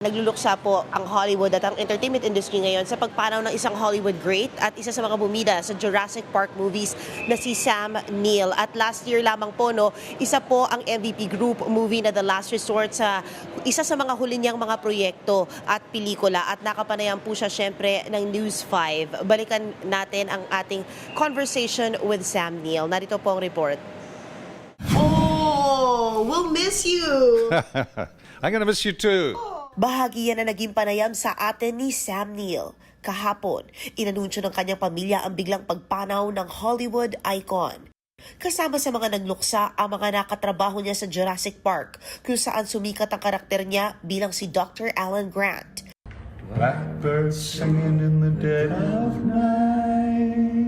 Nagluluksa po ang Hollywood at ang entertainment industry ngayon sa pagpanaw ng isang Hollywood great at isa sa mga bumida sa Jurassic Park movies na si Sam Neill. At last year lamang po, isa po ang MVP group movie na The Last Resort sa isa sa mga huli niyang mga proyekto at pelikula. At nakapanayan po siya syempre ng News 5. Balikan natin ang ating conversation with Sam Neill. Narito po ang report. Oh, we'll miss you! I'm gonna miss you too. Bahagi yan na naging panayam sa atin ni Sam Neill. Kahapon, inanunsyo ng kanyang pamilya ang biglang pagpanaw ng Hollywood icon. Kasama sa mga nagluksa ang mga nakatrabaho niya sa Jurassic Park, kung saan sumikat ang karakter niya bilang si Dr. Alan Grant. Blackbirds singing in the dead of night.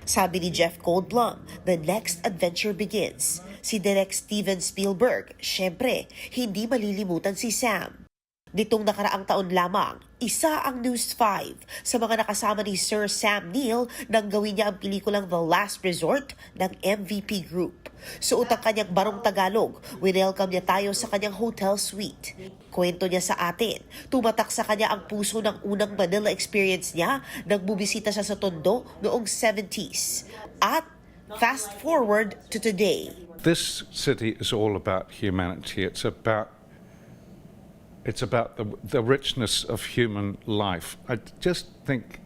Sabi ni Jeff Goldblum, the next adventure begins. Si Direk Steven Spielberg, syempre, hindi malilimutan si Sam. Nitong nakaraang taon lamang, isa ang News 5 sa mga nakasama ni Sir Sam Neill nang gawin niya ang pelikulang The Last Resort ng MVP Group. Suot ang kanyang barong Tagalog, winelcome niya tayo sa kanyang hotel suite. Kwento niya sa atin, tumatak sa kanya ang puso ng unang Manila experience niya nang bubisita siya sa Tondo noong 70s. At fast forward to today. This city is all about humanity. It's about the richness of human life. I just think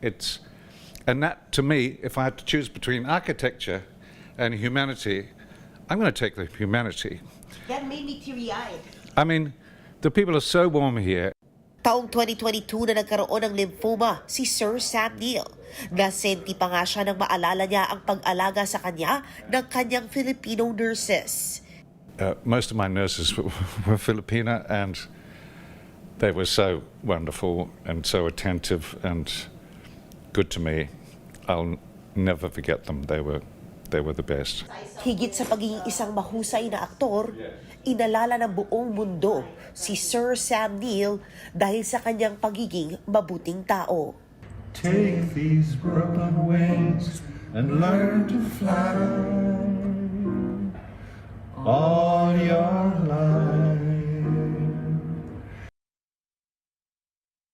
and that to me, if I had to choose between architecture and humanity, I'm going to take the humanity. That made me teary-eyed. I mean, the people are so warm here. Taong 2022 na nagkaroon ng lymphoma si Sir Sam Neill. Nasenti pa nga siya nang maalala niya ang pag-alaga sa kanya ng kanyang Filipino nurses. Most of my nurses were Filipina, and they were so wonderful and so attentive and good to me. I'll never forget them. They were the best. Higit sa pagiging isang mahusay na aktor, inalala ng buong mundo si Sir Sam Neill dahil sa kanyang pagiging mabuting tao. Take these broken wings and learn to fly.